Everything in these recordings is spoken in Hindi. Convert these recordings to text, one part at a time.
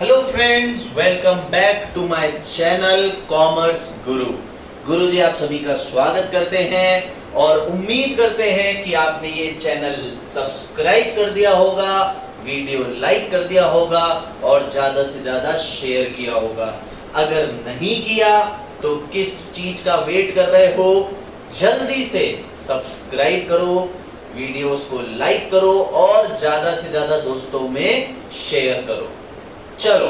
Hello friends, welcome back to my channel Commerce Guru. Guru जी आप सभी का स्वागत करते हैं और उम्मीद करते हैं कि आपने ये चैनल सब्सक्राइब कर दिया होगा, वीडियो लाइक कर दिया होगा और ज्यादा से ज्यादा शेयर किया होगा। अगर नहीं किया तो किस चीज का वेट कर रहे हो? जल्दी से सब्सक्राइब करो, वीडियोस को लाइक करो और ज्यादा से ज्यादा दोस्तों में शेयर करो। चलो,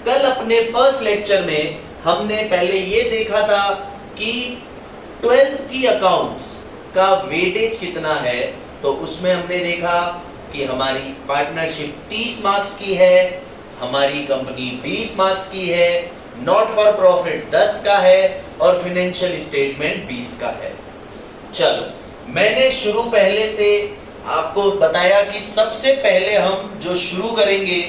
कल अपने फर्स्ट लेक्चर में हमने पहले ये देखा था कि 12th की अकाउंट्स का वेटेज कितना है। तो उसमें हमने देखा कि हमारी पार्टनरशिप 30 मार्क्स की है, हमारी कंपनी 20 मार्क्स की है, नॉट फॉर प्रॉफिट 10 का है और फाइनेंशियल स्टेटमेंट 20 का है। चलो, मैंने शुरू पहले से आपको बताया कि सबसे पहले हम जो शुरू करेंगे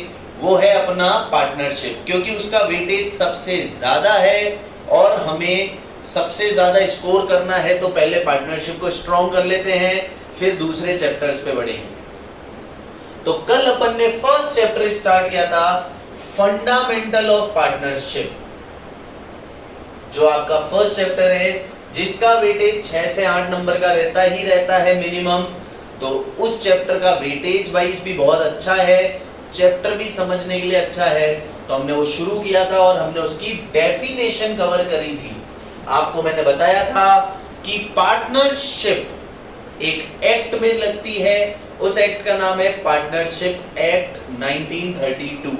वो है अपना पार्टनरशिप, क्योंकि उसका वेटेज सबसे ज्यादा है और हमें सबसे ज्यादा स्कोर करना है। तो पहले पार्टनरशिप को स्ट्रॉन्ग कर लेते हैं, फिर दूसरे चैप्टर्स पे बढ़ेंगे। तो कल अपन ने फर्स्ट चैप्टर स्टार्ट किया था, फंडामेंटल ऑफ पार्टनरशिप, जो आपका फर्स्ट चैप्टर है, जिसका वेटेज 6 से 8 नंबर का रहता है मिनिमम। तो उस चैप्टर का वेटेज वाइज भी बहुत अच्छा है, चैप्टर भी समझने के लिए अच्छा है। तो हमने वो शुरू किया था और हमने उसकी डेफिनेशन कवर करी थी। आपको मैंने बताया था कि पार्टनरशिप एक एक्ट में लगती है, उस एक्ट का नाम है पार्टनरशिप एक्ट 1932।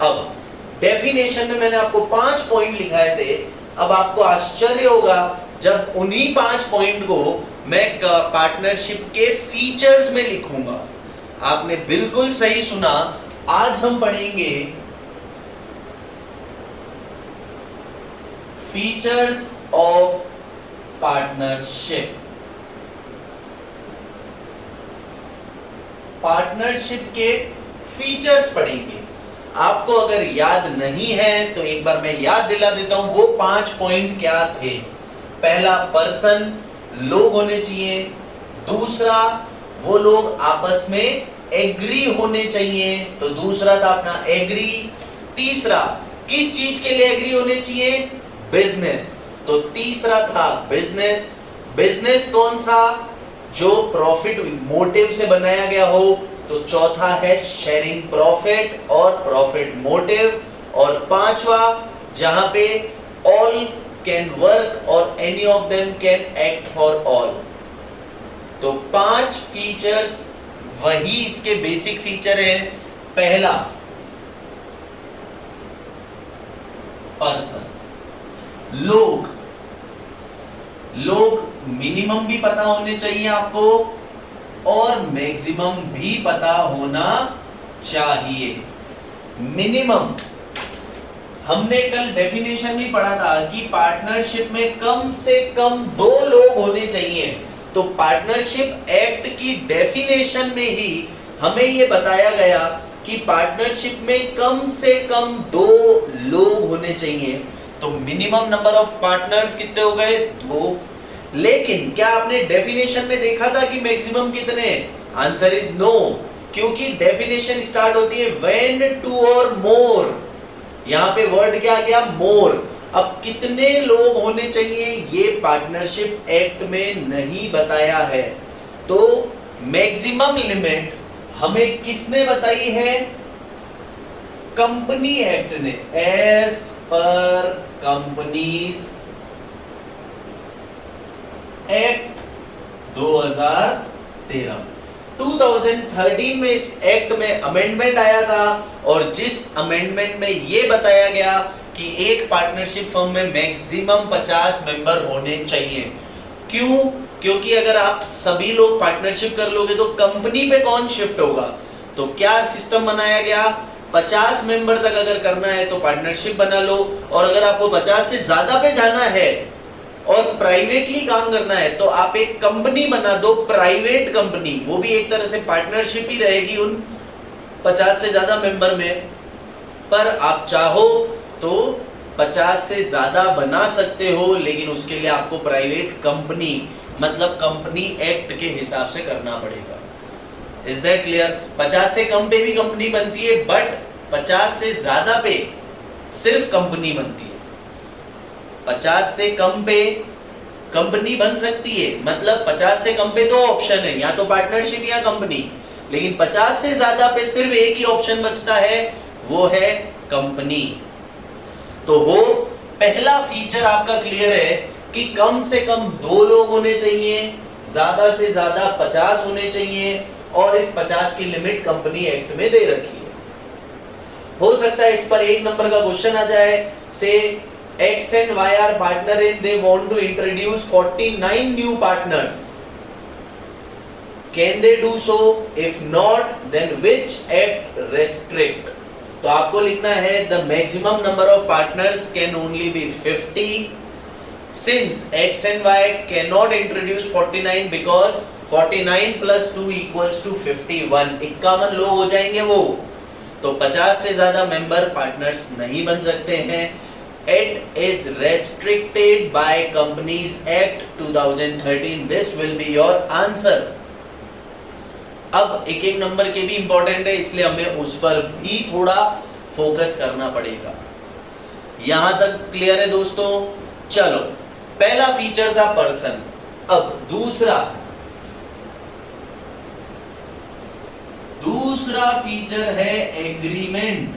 अब डेफिनेशन में मैंने आपको 5 पॉइंट लिखाए थे। अब आपको आश्चर्य होगा जब उन्हीं 5 पॉइंट को मैं पार्टनरशिप के फीचर्स में लिखूंगा। आपने बिल्कुल सही सुना। आज हम पढ़ेंगे फीचर्स ऑफ पार्टनरशिप। पार्टनरशिप के फीचर्स पढ़ेंगे। आपको अगर याद नहीं है तो एक बार मैं याद दिला देता हूं वो 5 पॉइंट क्या थे। पहला, पर्सन, लोग होने चाहिए। दूसरा, वो लोग आपस में एग्री होने चाहिए, तो दूसरा था अपना एग्री। तीसरा, किस चीज के लिए एग्री होने चाहिए? बिजनेस, तो तीसरा था बिजनेस। बिजनेस कौन सा? जो प्रॉफिट मोटिव से बनाया गया हो। तो चौथा है शेयरिंग प्रॉफिट और प्रॉफिट मोटिव। और पांचवा, जहां पे ऑल कैन वर्क और any of them can act for all. तो 5 फीचर्स वही इसके बेसिक फीचर हैं। पहला, पर्सन, लोग। लोग मिनिमम भी पता होने चाहिए आपको और मैक्सिमम भी पता होना चाहिए। मिनिमम, हमने कल डेफिनेशन भी पढ़ा था कि पार्टनरशिप में कम से कम 2 लोग होने चाहिए। तो पार्टनरशिप एक्ट की डेफिनेशन में ही हमें यह बताया गया कि पार्टनरशिप में कम से कम 2 लोग होने चाहिए। तो मिनिमम नंबर ऑफ पार्टनर्स कितने हो गए? 2। लेकिन क्या आपने डेफिनेशन में देखा था कि मैक्सिमम कितने? आंसर इज नो, क्योंकि डेफिनेशन स्टार्ट होती है व्हेन 2 और मोर। यहां पे वर्ड क्या आ गया? मोर। अब कितने लोग होने चाहिए ये पार्टनरशिप एक्ट में नहीं बताया है। तो मैक्सिमम लिमिट हमें किसने बताई है? कंपनी एक्ट ने, एज पर कंपनीज एक्ट 2013। 2013 में इस एक्ट में अमेंडमेंट आया था और जिस अमेंडमेंट में यह बताया गया कि एक पार्टनरशिप फर्म में मैक्सिमम 50 मेंबर होने चाहिए। क्यों? क्योंकि अगर आप सभी लोग पार्टनरशिप कर लोगे तो कंपनी पे कौन शिफ्ट होगा? तो क्या सिस्टम बनाया गया? 50 मेंबर तक अगर करना है तो पार्टनरशिप बना लो, और अगर आपको 50 से ज्यादा पे जाना है और प्राइवेटली काम करना है तो आप एक कंपनी बना दो, प्राइवेट कंपनी। वो भी एक तरह से पार्टनरशिप ही रहेगी उन 50 से ज्यादा मेंबर में। पर आप चाहो तो 50 से ज्यादा बना सकते हो, लेकिन उसके लिए आपको प्राइवेट कंपनी मतलब कंपनी एक्ट के हिसाब से करना पड़ेगा। Is that clear? 50 से कम पे भी कंपनी बनती है, बट 50 से ज्यादा पे सिर्फ कंपनी बनती है, 50 से कम पे कंपनी बन सकती है। मतलब 50 से कम पे दो ऑप्शन है, या तो पार्टनरशिप या कंपनी, लेकिन 50 से ज्यादा पे सिर्फ एक ही ऑप्शन बचता है, वो है कंपनी। तो वो पहला फीचर आपका क्लियर है कि कम से कम 2 लोग होने चाहिए, ज्यादा से ज्यादा 50 होने चाहिए, और इस 50 की लिमिट कंपनी एक्ट में दे रखी है। हो सकता है इस पर 1 नंबर का क्वेश्चन आ जाए, से X and Y are partner and they want to introduce 49 new partners. Can they do so? If not, then which act restrict? तो आपको लिखना है the maximum number of partners can only be 50. Since X and Y cannot introduce 49 because 49 plus 2 equals to 51. 51 लोग हो जाएंगे वो, तो 50 से ज्यादा मेंबर पार्टनर्स नहीं बन सकते हैं। It is restricted by Companies Act 2013. This will be your answer. अब एक एक नंबर के भी इंपॉर्टेंट है, इसलिए हमें उस पर भी थोड़ा फोकस करना पड़ेगा। यहां तक क्लियर है दोस्तों? चलो, पहला फीचर था पर्सन। अब दूसरा फीचर है एग्रीमेंट।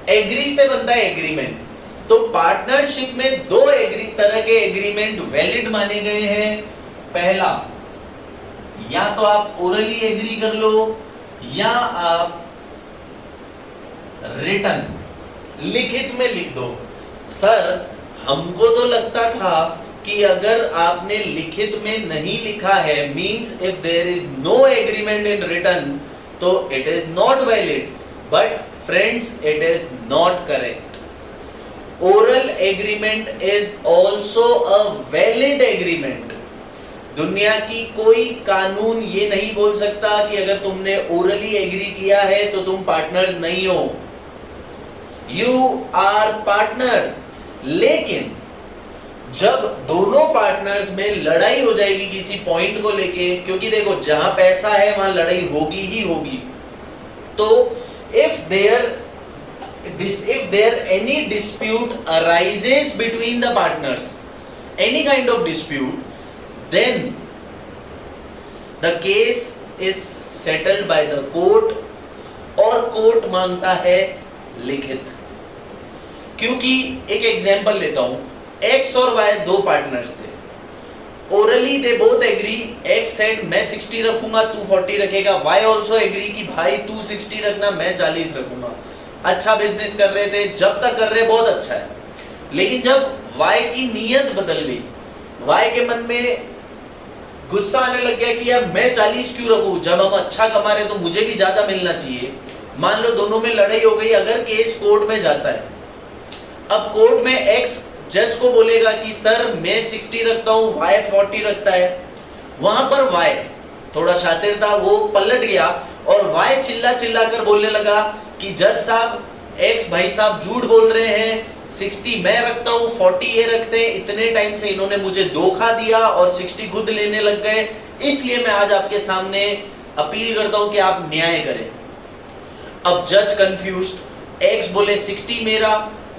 एग्री से बनता है एग्रीमेंट। तो पार्टनरशिप में 2 तरह के एग्रीमेंट वैलिड माने गए हैं। पहला, या तो आप ओरली एग्री कर लो, या आप रिटन लिखित में लिख दो। सर, हमको तो लगता था कि अगर आपने लिखित में नहीं लिखा है, means if there is no agreement in written, तो it is not valid. But friends, it is not correct. Oral agreement is also a valid agreement. दुनिया की कोई कानून ये नहीं बोल सकता कि अगर तुमने ओरली एग्री किया है तो तुम पार्टनर्स नहीं हो। You are partners. लेकिन जब दोनों पार्टनर्स में लड़ाई हो जाएगी किसी पॉइंट को लेके, क्योंकि देखो जहां पैसा है वहां लड़ाई होगी ही होगी, तो if there any dispute arises between the partners, any kind of dispute, then the case is settled by the court, और कोर्ट मांगता है लिखित। क्योंकि एक एग्जांपल लेता हूं, X और Y 2 पार्टनर्स थे। Orally they both agree, X said मैं 60 रखूंगा, तू 40 रखेगा। Y ऑल्सो एग्री कि भाई तू 60 रखना, मैं 40 रखूंगा। अच्छा बिजनेस कर रहे थे, जब तक कर रहे बहुत अच्छा है। लेकिन जब Y की नीयत बदल गई, Y के मन में गुस्सा आने लग गया कि यार मैं 40 क्यों रखूं, जब हम अच्छा कमा रहे तो मुझे भी ज्यादा मिलना चाहिए। मान लो दोनों में लड़ाई हो गई, अगर केस कोर्ट में जाता है, अब कोर्ट में X जज को बोलेगा कि सर मैं 60 रखता हूं, Y 40 रखता है। वहां पर Y थोड़ा शातिर था, वो पलट गया और Y चिल्ला कर बोलने लगा कि जज साहब, X भाई साहब झूठ बोल रहे हैं, 60 मैं रखता हूं, 40 ये रखते हैं। इतने टाइम से इन्होंने मुझे धोखा दिया और 60 खुद लेने लग गए, इसलिए मैं आज आपके सामने अपील करता हूं कि आप न्याय करें। अब जज कंफ्यूज्ड, X बोले 60 मेरा,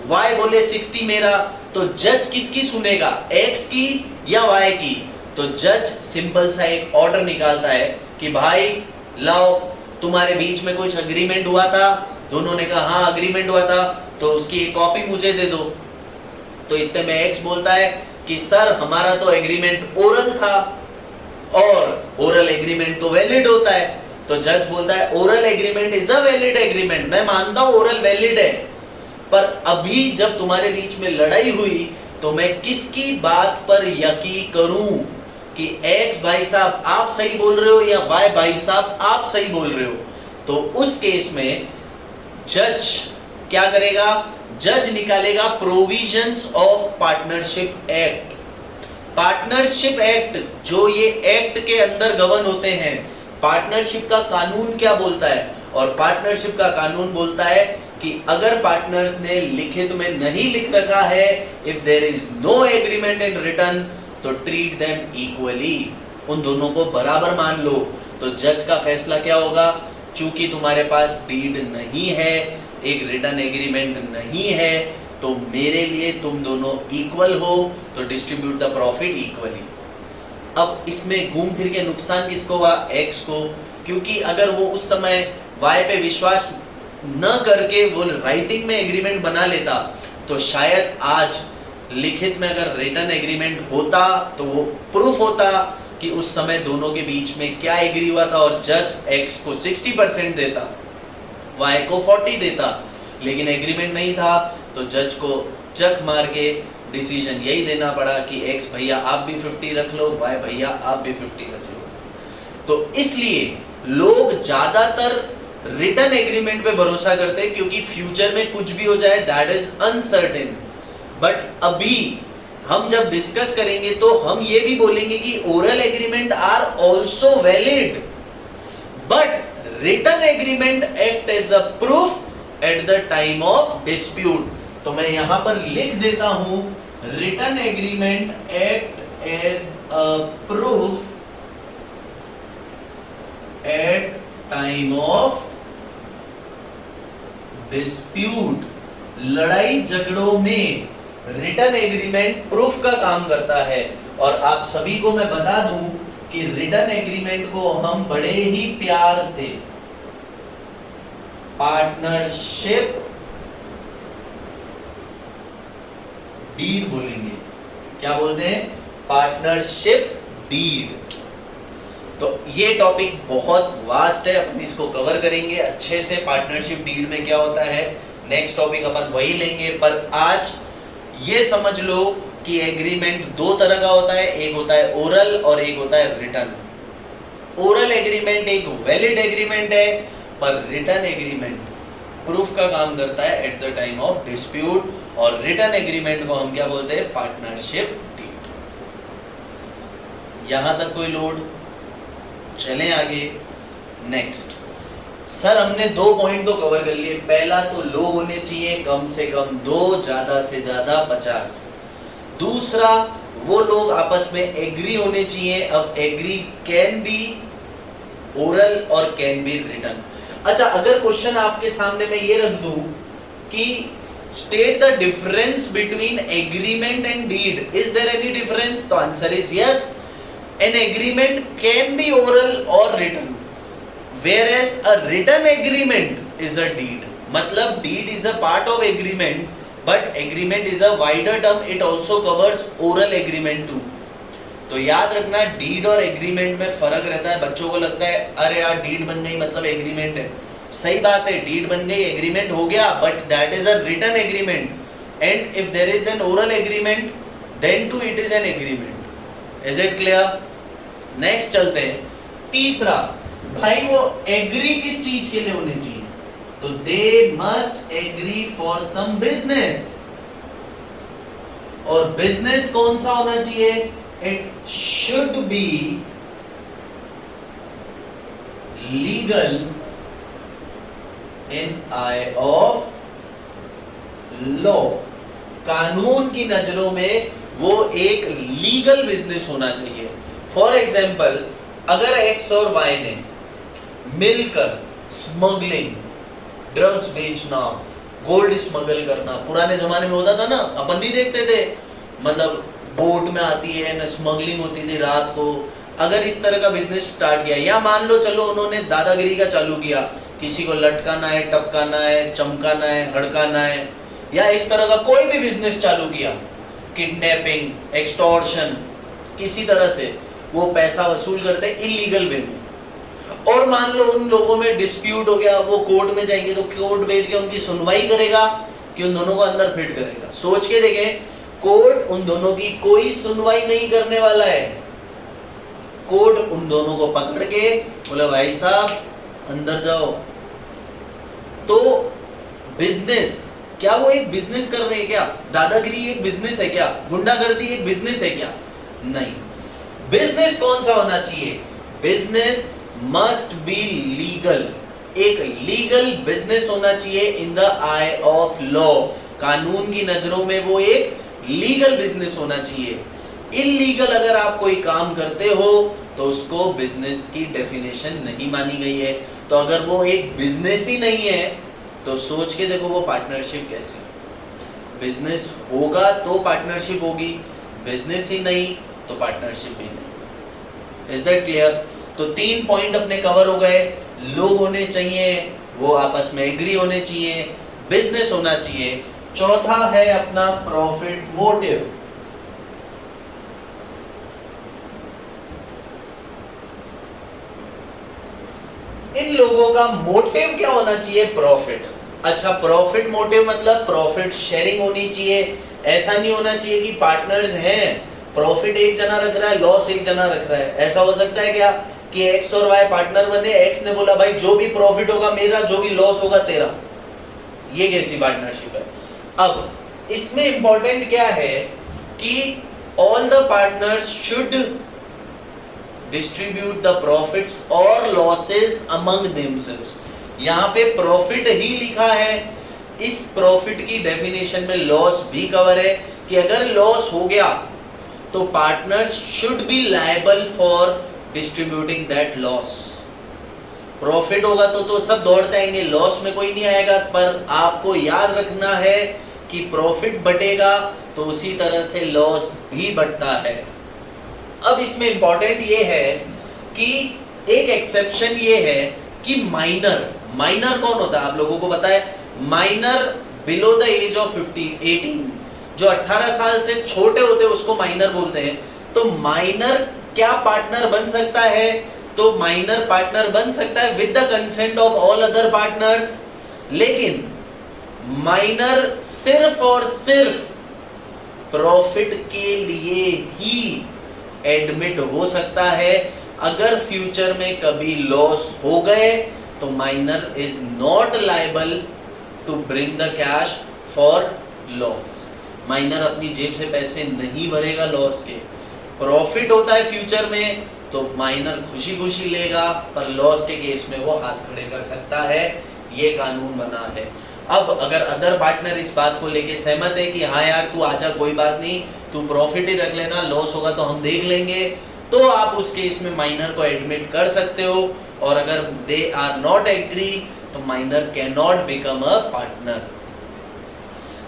Y बोले 60 मेरा, तो जज किसकी सुनेगा, X की या Y की? तो जज सिंपल सा एक ऑर्डर निकालता है कि भाई लाओ, तुम्हारे बीच में कुछ अग्रीमेंट हुआ था। दोनों ने कहा हाँ अग्रीमेंट हुआ था, तो उसकी एक कॉपी मुझे दे दो। तो इतने में X बोलता है कि सर हमारा तो एग्रीमेंट ओरल था, और ओरल एग्रीमेंट तो वैलिड होता है। तो जज बोलता है oral agreement is a valid agreement, मैं मानता हूं ओरल वैलिड है, पर अभी जब तुम्हारे बीच में लड़ाई हुई तो मैं किसकी बात पर यकीन करूं कि X भाई साहब आप सही बोल रहे हो या Y भाई साहब आप सही बोल रहे हो? तो उस केस में जज क्या करेगा, जज निकालेगा provisions of partnership act. Partnership act, जो ये एक्ट के अंदर गवर्न होते हैं, पार्टनरशिप का कानून क्या बोलता है? और पार्टनरशिप का कानून बोलता है कि अगर पार्टनर्स ने लिखित में नहीं लिख रखा है, if there is no agreement in written, तो ट्रीट देम इक्वली, उन दोनों को बराबर मान लो। तो जज का फैसला क्या होगा, चूंकि तुम्हारे पास डीड नहीं है, एक रिटर्न एग्रीमेंट नहीं है, तो मेरे लिए तुम दोनों इक्वल हो, तो डिस्ट्रीब्यूट द प्रॉफिट इक्वली। अब इसमें घूम फिर के नुकसान किसको हुआ? एक्स को, क्योंकि अगर वो उस समय वाई पे विश्वास न करके वो राइटिंग में एग्रीमेंट बना लेता, तो शायद आज लिखित में अगर रिटर्न एग्रीमेंट होता तो वो प्रूफ होता कि उस समय दोनों के बीच में क्या एग्री हुआ था, और जज एक्स को 60% देता, वाई को 40 देता, लेकिन एग्रीमेंट नहीं था, तो जज को चक मार के डिसीजन यही देना पड़ा कि एक्स भैया आप भी 50 रख लो, वाई भैया आप भी 50 रख लो। तो इसलिए लोग ज्यादातर रिटर्न एग्रीमेंट पे भरोसा करते हैं, क्योंकि फ्यूचर में कुछ भी हो जाए दैट इज अनसर्टेन। बट अभी हम जब डिस्कस करेंगे तो हम ये भी बोलेंगे कि oral agreement are also valid, but written agreement act as a proof at the time of dispute. तो मैं यहां पर लिख देता हूं, written agreement act as a proof at time of dispute. लड़ाई झगड़ों में रिटर्न एग्रीमेंट प्रूफ का काम करता है। और आप सभी को मैं बता दूं कि रिटर्न एग्रीमेंट को हम बड़े ही प्यार से पार्टनरशिप डीड बोलेंगे। क्या बोलते हैं? Partnership deed. तो ये टॉपिक बहुत वास्ट है, अपन इसको कवर करेंगे अच्छे से। पार्टनरशिप डीड में क्या होता है, नेक्स्ट टॉपिक अपन वही लेंगे। पर आज ये समझ लो कि एग्रीमेंट दो तरह का होता है, एक होता है ओरल और एक होता है रिटर्न। ओरल एग्रीमेंट एक वैलिड एग्रीमेंट है, पर रिटर्न एग्रीमेंट प्रूफ का काम करता है at the time of dispute. और रिटर्न एग्रीमेंट को हम क्या बोलते हैं? Partnership deed. यहां तक कोई लोड? चलें आगे। नेक्स्ट सर, हमने 2 पॉइंट तो कवर कर लिए। पहला तो लोग होने चाहिए कम से कम 2, ज्यादा से ज्यादा 50। दूसरा, वो लोग आपस में एग्री होने चाहिए। अब एग्री कैन बी ओरल और कैन बी रिटर्न। अच्छा, अगर क्वेश्चन आपके सामने मैं ये रख दूं कि state the difference between agreement and deed, is there any difference? तो answer is yes. An agreement can be oral और written, whereas a written agreement is a deed. मतलब deed is a part of agreement, but agreement is a wider term. It also covers oral agreement too. तो याद रखना, deed और agreement में फर्क रहता है। बच्चों को लगता है अरे यार deed बन गई मतलब agreement है। सही बात है, deed बन गई agreement हो गया, but that is a written agreement. And if there is an oral agreement, then too it is an agreement. Is it clear? Next चलते हैं। तीसरा, भाई वो एग्री किस चीज के लिए होने चाहिए? तो they must agree for some business. और बिजनेस कौन सा होना चाहिए? It should be legal in eye of law. कानून की नजरों में वो एक लीगल बिजनेस होना चाहिए। फॉर एग्जाम्पल, अगर एक्स और वाई ने मिलकर स्मगलिंग, ड्रग्स बेचना, गोल्ड स्मगल करना, पुराने जमाने में होता था ना, अपन नहीं देखते थे, मतलब बोट में आती है ना, स्मगलिंग होती थी रात को। अगर इस तरह का बिजनेस स्टार्ट किया, या मान लो चलो उन्होंने दादागिरी का चालू किया, किसी को लटकाना है, टपकाना है, चमकाना है, हड़काना है, या इस तरह का कोई भी बिजनेस चालू किया, किडनैपिंग, एक्सटॉर्शन, किसी तरह से वो पैसा वसूल करते हैं इलीगल वे में। और मान लो उन लोगों में डिस्प्यूट हो गया, वो कोर्ट में जाएंगे, तो कोर्ट बैठ के उनकी सुनवाई करेगा कि उन दोनों को अंदर फिट करेगा। सोच के देखें, कोर्ट उन दोनों की कोई सुनवाई नहीं करने वाला है। कोर्ट उन दोनों को पकड़ के बोला भाई साहब अंदर जाओ। तो बिजनेस, क्या वो एक बिजनेस कर रहे हैं क्या? दादागिरी एक बिजनेस है क्या? गुंडागर्दी एक बिजनेस है क्या? नहीं। बिजनेस कौन सा होना चाहिए? Business must be legal. एक लीगल बिजनेस होना चाहिए in the I of law. कानून की नजरों में वो एक लीगल बिजनेस होना चाहिए। इलीगल अगर आप कोई काम करते हो तो उसको बिजनेस की डेफिनेशन नहीं मानी गई है। तो अगर वो एक बिजनेस ही नहीं है तो सोच के देखो वो पार्टनरशिप कैसी। बिजनेस होगा तो पार्टनरशिप होगी, बिजनेस ही नहीं तो पार्टनरशिप भी नहीं। Is that clear? तो 3 पॉइंट अपने कवर हो गए। लोग होने चाहिए, वो आपस में एग्री होने चाहिए, बिजनेस होना चाहिए। चौथा है अपना प्रॉफिट मोटिव। इन लोगों का मोटिव क्या होना चाहिए? प्रॉफिट। अच्छा, प्रॉफिट मोटिव मतलब प्रॉफिट शेयरिंग होनी चाहिए। ऐसा नहीं होना चाहिए कि पार्टनर्स हैं, प्रॉफिट एक जना रख रहा है, लॉस एक जना रख रहा है। ऐसा हो सकता है क्या कि एक्स और वाई पार्टनर बने, एक्स ने बोला भाई जो भी प्रॉफिट होगा मेरा, जो भी लॉस होगा तेरा। ये कैसी पार्टनरशिप है? अब इसमें इंपॉर्टेंट क्या है कि all the partners should distribute the profits और लॉसेस अमंग देमसेल्व्स। यहां पे प्रॉफिट ही लिखा है, इस प्रॉफिट की डेफिनेशन में लॉस भी कवर है कि अगर लॉस हो गया तो partners should be liable for distributing that loss. Profit होगा तो सब दौड़ते आएंगे, लॉस में कोई नहीं आएगा। पर आपको याद रखना है कि प्रॉफिट बटेगा तो उसी तरह से लॉस भी बढ़ता है। अब इसमें इंपॉर्टेंट ये है कि एक एक्सेप्शन ये है कि माइनर कौन होता है? आप लोगों को पता है, minor below the age of 18, जो 18 साल से छोटे होते हैं उसको माइनर बोलते हैं। तो माइनर क्या पार्टनर बन सकता है? तो माइनर पार्टनर बन सकता है with the consent of all other partners, लेकिन माइनर सिर्फ और सिर्फ प्रॉफिट के लिए ही एडमिट हो सकता है। अगर फ्यूचर में कभी लॉस हो गए तो minor is not liable to bring the cash for loss. Minor अपनी जेब से पैसे नहीं भरेगा लॉस के। प्रॉफिट होता है फ्यूचर में तो माइनर खुशी खुशी लेगा, पर लॉस के केस में वो हाथ खड़े कर सकता है। ये कानून बना है। अब अगर अदर पार्टनर इस बात को लेके सहमत है कि हाँ यार तू आजा, कोई बात नहीं, तू प्रॉफिट ही रख लेना, लॉस होगा तो हम देख लेंगे, तो आप उस केस में माइनर को एडमिट कर सकते हो। और अगर दे आर नॉट एग्री तो minor can not become a partner.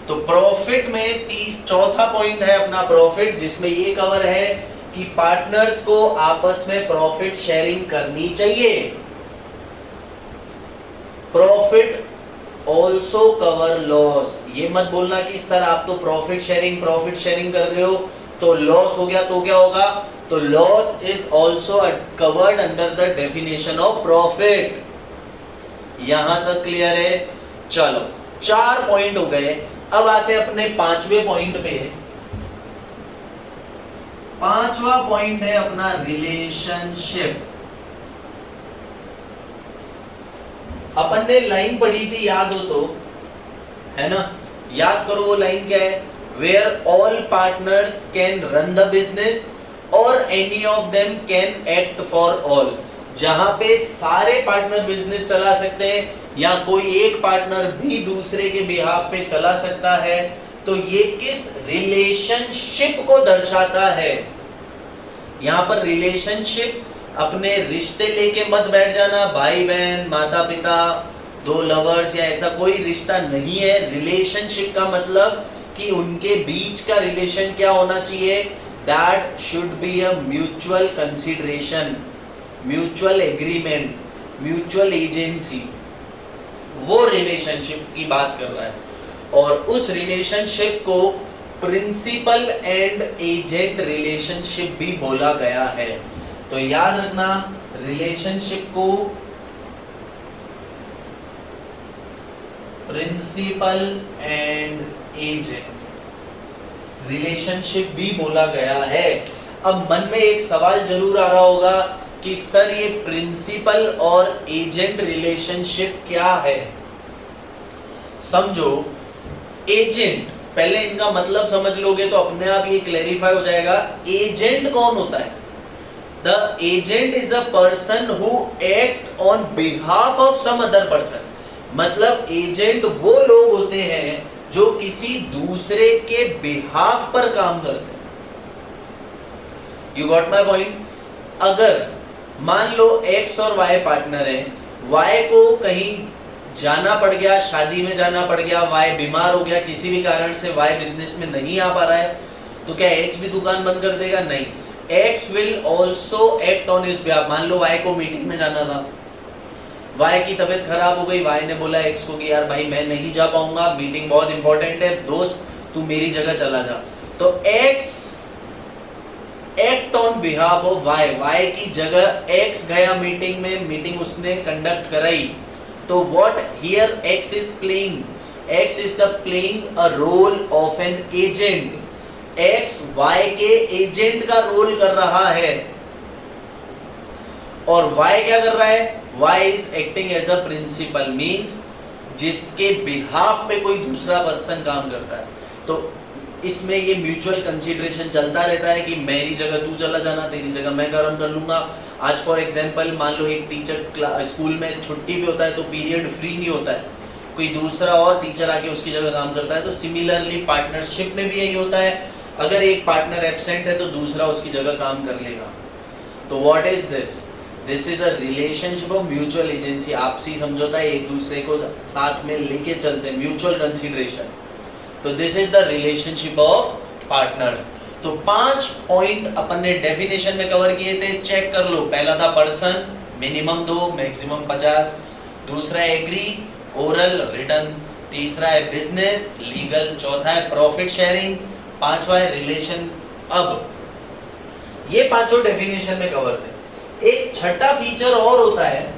तो प्रॉफिट में चौथा पॉइंट है अपना प्रॉफिट, जिसमें ये कवर है कि पार्टनर्स को आपस में प्रॉफिट शेयरिंग करनी चाहिए। Profit also cover loss. ये मत बोलना कि सर आप तो प्रॉफिट शेयरिंग कर रहे हो तो लॉस हो गया तो क्या होगा? तो loss is also covered under the definition of profit. यहां तक क्लियर है? चलो 4 पॉइंट हो गए। अब आते हैं अपने 5वें पॉइंट पे। 5वां पॉइंट है अपना रिलेशनशिप। अपन ने लाइन पढ़ी थी, याद हो तो, है ना? याद करो वो लाइन क्या है? Where all partners can run the business और any of them can act for all. जहां पे सारे पार्टनर बिजनेस चला सकते हैं या कोई एक पार्टनर भी दूसरे के बिहाफ पे चला सकता है। तो ये किस रिलेशनशिप को दर्शाता है? यहां पर रिलेशनशिप अपने रिश्ते लेके मत बैठ जाना, भाई बहन, माता पिता, 2 लवर्स या ऐसा कोई रिश्ता नहीं है। रिलेशनशिप का मतलब कि उनके बीच का रिलेशन क्या होना चाहिए? That should be a mutual consideration, mutual agreement, mutual agency. वो रिलेशनशिप की बात कर रहा है और उस रिलेशनशिप को प्रिंसिपल एंड एजेंट रिलेशनशिप भी बोला गया है। तो याद रखना, रिलेशनशिप को प्रिंसिपल एंड एजेंट रिलेशनशिप भी बोला गया है। अब मन में एक सवाल जरूर आ रहा होगा कि सर ये प्रिंसिपल और एजेंट रिलेशनशिप क्या है? समझो, एजेंट, पहले इनका मतलब समझ लोगे तो अपने आप ये क्लैरिफाई हो जाएगा। एजेंट कौन होता है? The agent is a person who act on behalf of some other person। मतलब एजेंट वो लोग होते हैं जो किसी दूसरे के बिहाफ पर काम करते हैं। You got my point? अगर मान लो एक्स और वाई पार्टनर है, वाई को कहीं जाना पड़ गया, शादी में जाना पड़ गया, वाई बीमार हो गया, किसी भी कारण से वाई बिजनेस में नहीं आ पा रहा है, तो क्या एक्स भी दुकान बंद कर देगा? नहीं, x will also act on his behalf. मान लो वाई को मीटिंग में जाना था, वाई की तबीयत खराब हो गई, वाई ने बोला एक्स को कि यार भाई मैं नहीं जा पाऊंगा, मीटिंग बहुत इंपॉर्टेंट है, दोस्त तू मेरी जगह चला जा। तो X act on behalf of Y, Y की जगह एक्स गया मीटिंग में, मीटिंग उसने कंडक्ट कराई। तो what here X is playing, X is the playing a role of an agent. X Y के एजेंट का रोल कर रहा है, और वाई क्या कर रहा है? Y is acting as a principal, means जिसके बिहाफ पे कोई दूसरा पर्सन काम करता है। तो इसमें ये म्यूचुअल कंसीडरेशन चलता रहता है कि मेरी जगह तू चला जाना, तेरी जगह मैं काम कर लूंगा। आज फॉर एग्जांपल मान लो एक टीचर स्कूल में छुट्टी पे होता है तो पीरियड फ्री नहीं होता है, कोई दूसरा और टीचर आके उसकी जगह काम करता है। तो सिमिलरली पार्टनरशिप में भी यही होता है, अगर एक पार्टनर एब्सेंट है तो दूसरा उसकी जगह काम कर लेगा। तो what is this? This is a relationship of mutual agency, आपसी समझौता है, एक दूसरे को साथ में लेके चलते हैं, म्यूचुअल कंसीडरेशन। तो this is the relationship of partners. तो 5 पॉइंट अपन ने डेफिनेशन में कवर किए थे, चेक कर लो। पहला था पर्सन, मिनिमम 2 मैक्सिमम 50। दूसरा है एग्री, ओरल रिटर्न। तीसरा है बिजनेस, लीगल। चौथा है प्रॉफिट शेयरिंग। पांचवा है रिलेशन। अब ये पांचों डेफिनेशन में कवर थे। एक छठा फीचर और होता है,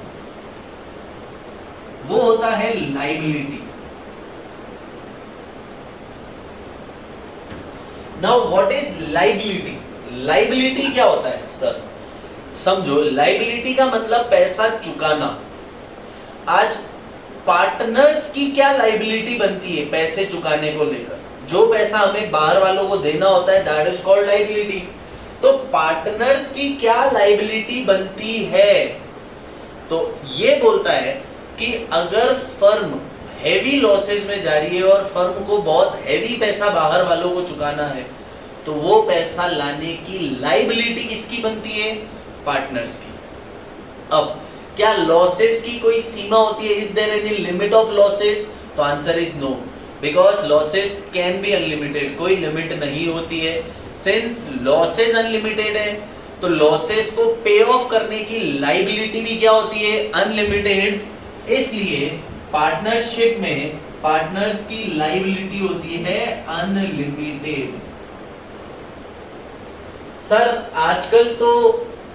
वो होता है liability. Now what is liability? Liability क्या होता है सर? समझो, लाइबिलिटी का मतलब पैसा चुकाना। आज पार्टनर्स की क्या लाइबिलिटी बनती है पैसे चुकाने को लेकर? जो पैसा हमें बाहर वालों को देना होता है, दैट इज कॉल्ड लाइबिलिटी। तो पार्टनर्स की क्या लाइबिलिटी बनती है? तो ये बोलता है कि अगर फर्म हेवी लॉसेज में जा रही है और फर्म को बहुत हेवी पैसा बाहर वालों को चुकाना है, तो वो पैसा लाने की लाइबिलिटी किसकी बनती है? पार्टनर्स की। अब क्या लॉसेज की कोई सीमा होती है? Is there any limit of losses? तो answer is no, because losses can be unlimited, कोई लिमिट नहीं होती है। सिंस लॉसेज अनलिमिटेड है, तो लॉसेज को पे ऑफ करने की लाइबिलिटी भी क्या होती है? अनलिमिटेड। इसलिए पार्टनरशिप में पार्टनर्स की लाइबिलिटी होती है अनलिमिटेड। सर आजकल तो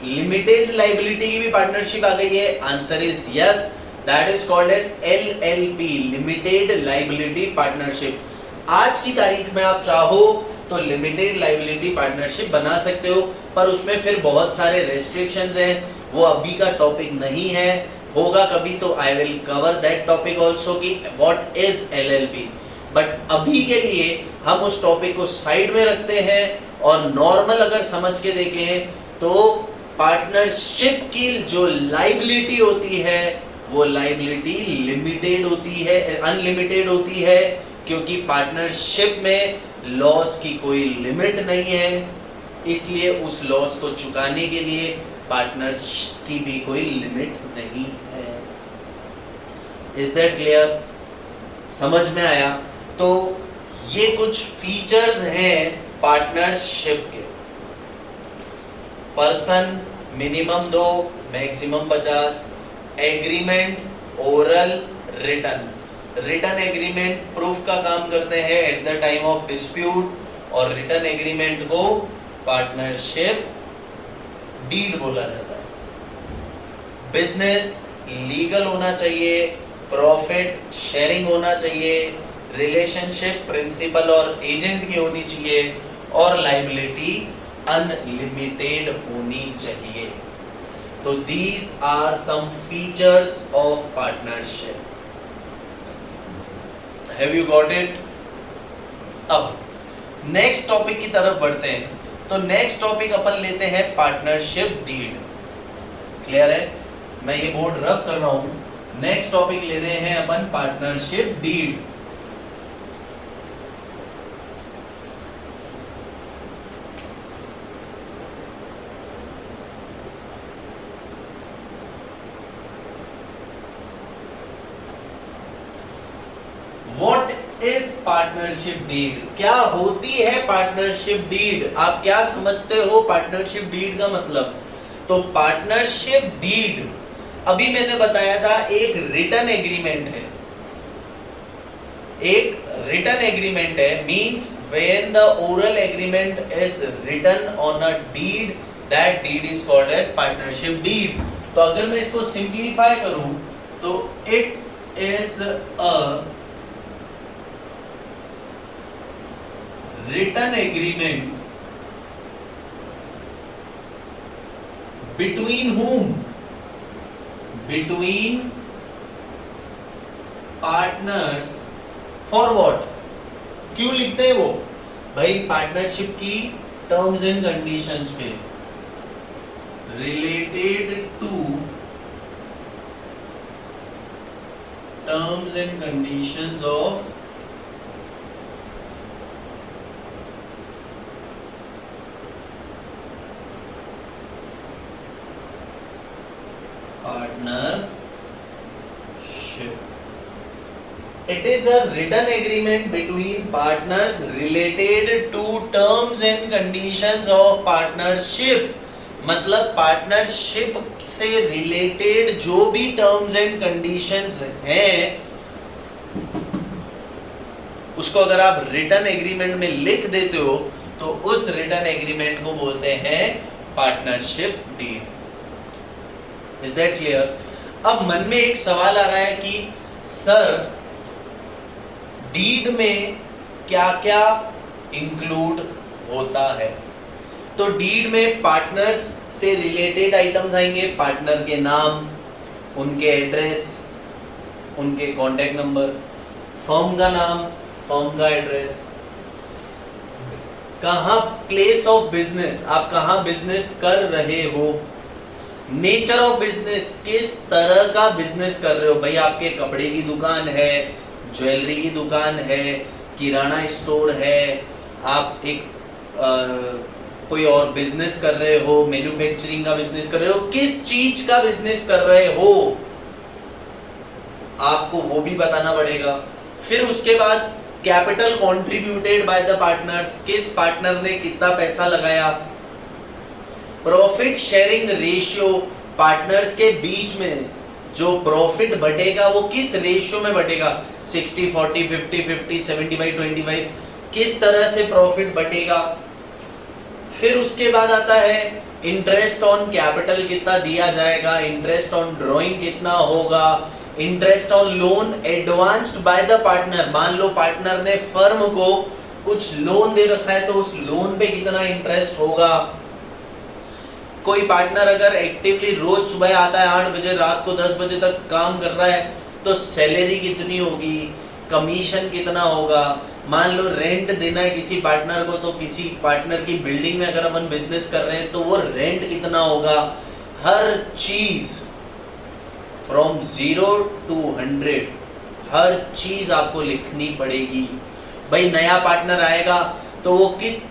लिमिटेड लाइबिलिटी की भी पार्टनरशिप आ गई है। Answer is yes, that is called as LLP, limited liability partnership. आज की तारीख में आप चाहो तो लिमिटेड लाइबिलिटी पार्टनरशिप बना सकते हो, पर उसमें फिर बहुत सारे रेस्ट्रिक्शंस हैं, वो अभी का टॉपिक नहीं है, होगा कभी तो I will cover that topic also कि व्हाट इज LLP। बट अभी के लिए हम उस टॉपिक को साइड में रखते हैं और नॉर्मल अगर समझ के देखें तो पार्टनरशिप की जो लाइबिलिटी होती है वो लाइबिलिटी लिमिटेड होती है, अनलिमिटेड होती है, क्योंकि पार्टनरशिप में लॉस की कोई लिमिट नहीं है। इसलिए उस लॉस को चुकाने के लिए पार्टनर्स की भी कोई लिमिट नहीं है। Is that clear? समझ में आया? तो ये कुछ फीचर्स हैं पार्टनरशिप के। Person, minimum 2 maximum 50। Agreement, oral, written. Written agreement proof का काम करते हैं at the time of dispute, और रिटन एग्रीमेंट को पार्टनरशिप डीड बोला जाता है। बिजनेस लीगल होना चाहिए, प्रॉफिट शेयरिंग होना चाहिए, रिलेशनशिप प्रिंसिपल और एजेंट की होनी चाहिए, और लाइबिलिटी अनलिमिटेड होनी चाहिए। तो these are some features of partnership. Have you got it? अब नेक्स्ट टॉपिक की तरफ बढ़ते हैं। तो नेक्स्ट टॉपिक अपन लेते हैं पार्टनरशिप डीड। क्लियर है? मैं ये बोर्ड रब कर रहा हूं। नेक्स्ट टॉपिक ले रहे हैं अपन partnership deed. What is partnership deed? क्या होती है पार्टनरशिप डीड? आप क्या समझते हो पार्टनरशिप डीड का मतलब? तो पार्टनरशिप डीड अभी मैंने बताया था एक रिटन एग्रीमेंट है, एक रिटन एग्रीमेंट है, means when the oral agreement is written on a deed, that deed is called as partnership deed. तो अगर मैं इसको सिंप्लीफाई करूं तो it is a written agreement between whom? Between partners for what? क्यों लिखते हैं वो? भाई पार्टनरशिप की टर्म्स एंड कंडीशंस पे, related to terms and conditions of partnership. It is a written agreement between partners related to terms and conditions of partnership. मतलब पार्टनरशिप से रिलेटेड जो भी टर्म्स एंड कंडीशंस हैं उसको अगर आप रिटन एग्रीमेंट में लिख देते हो तो उस रिटन एग्रीमेंट को बोलते हैं partnership deed. Is that clear? अब मन में एक सवाल आ रहा है कि सर डीड में क्या क्या इंक्लूड होता है? तो डीड में पार्टनर्स से रिलेटेड आइटम्स आएंगे, पार्टनर के नाम, उनके एड्रेस, उनके कॉन्टेक्ट नंबर, फर्म का नाम, फर्म का एड्रेस, कहां प्लेस ऑफ बिजनेस, आप कहां बिजनेस कर रहे हो, नेचर ऑफ बिजनेस, किस तरह का बिजनेस कर रहे हो, भाई आपके कपड़े की दुकान है, ज्वेलरी की दुकान है, किराना स्टोर है, आप एक कोई और बिजनेस कर रहे हो, मैन्युफैक्चरिंग का बिजनेस कर रहे हो, किस चीज का बिजनेस कर रहे हो आपको वो भी बताना पड़ेगा। फिर उसके बाद capital contributed by the partners, किस पार्टनर ने कितना पैसा लगाया, प्रॉफिट शेयरिंग रेशियो, पार्टनर्स के बीच में जो प्रॉफिट बटेगा वो किस रेशियो में बटेगा, 60 40 50 50 75 25, किस तरह से प्रॉफिट बटेगा। फिर उसके बाद आता है इंटरेस्ट ऑन कैपिटल कितना दिया जाएगा, इंटरेस्ट ऑन ड्रॉइंग कितना होगा, interest on loan advanced by the partner, मान लो पार्टनर ने फर्म को कुछ लोन दे रखा है तो उस लोन पे कितना इंटरेस्ट होगा। कोई पार्टनर अगर एक्टिवली रोज सुबह आता है 8 बजे, रात को 10 बजे तक काम कर रहा है तो सैलरी कितनी होगी, कमीशन कितना होगा। मान लो रेंट देना है किसी पार्टनर को तो किसी पार्टनर की बिल्डिंग में अगर अपन बिजनेस कर रहे हैं तो वो रेंट कितना होगा। हर चीज फ्रॉम 0 to 100 हर चीज आपको लिखनी पड़ेगी। भाई नया पार्टनर आएगा तो वो किस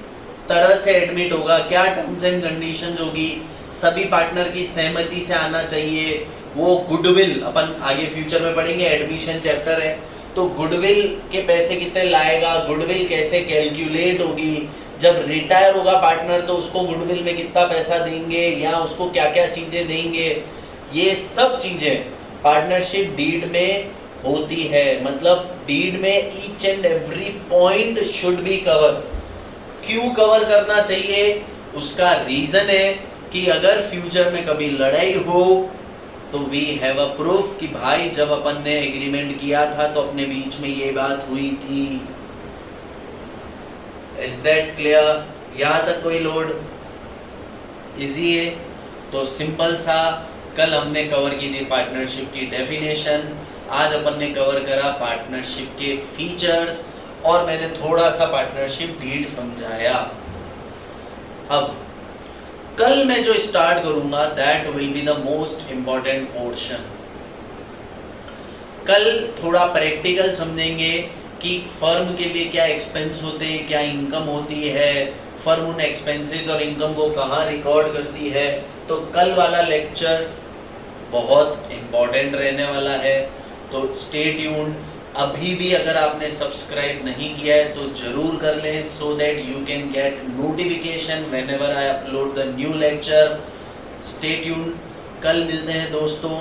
तरह से एडमिट होगा, क्या टर्म्स एंड कंडीशंस होगी, सभी पार्टनर की सहमति से आना चाहिए। वो गुडविल अपन आगे फ्यूचर में पढ़ेंगे, एडमिशन चैप्टर है, तो गुडविल के पैसे कितने लाएगा, गुडविल कैसे कैलकुलेट होगी, जब रिटायर होगा पार्टनर तो उसको गुडविल में कितना पैसा देंगे या उसको क्या क्या चीजें देंगे, ये सब चीजें पार्टनरशिप डीड में होती है। मतलब डीड में each and every point should be cover. क्यों कवर करना चाहिए, उसका रीजन है कि अगर फ्यूचर में कभी लड़ाई हो तो वी हैव अ प्रूफ कि भाई जब अपन ने एग्रीमेंट किया था तो अपने बीच में ये बात हुई थी। Is that clear? यहां तक कोई लोड इजी है? तो सिंपल सा कल हमने कवर की थी पार्टनरशिप की डेफिनेशन, आज अपन ने कवर करा पार्टनरशिप के फीचर्स और मैंने थोड़ा सा पार्टनरशिप डीड समझाया। अब कल मैं जो स्टार्ट करूंगा that will be the most important portion. कल थोड़ा प्रैक्टिकल समझेंगे कि फर्म के लिए क्या एक्सपेंस होते हैं, क्या इनकम होती है, फर्म उन एक्सपेंसेस और इनकम को कहाँ रिकॉर्ड करती है। तो कल वाला लेक्चर्स बहुत इंपॉर्टेंट रहने वाला है, तो स्टे ट्यून्ड। अभी भी अगर आपने सब्सक्राइब नहीं किया है तो जरूर कर लें, so that you can get notification whenever I upload the new lecture. Stay tuned, कल मिलते हैं दोस्तों।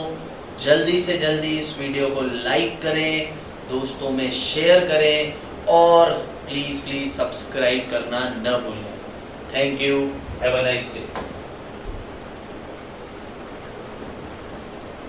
जल्दी से जल्दी इस वीडियो को लाइक करें, दोस्तों में शेयर करें और प्लीज सब्सक्राइब करना न भूलें। Thank you, have a nice day.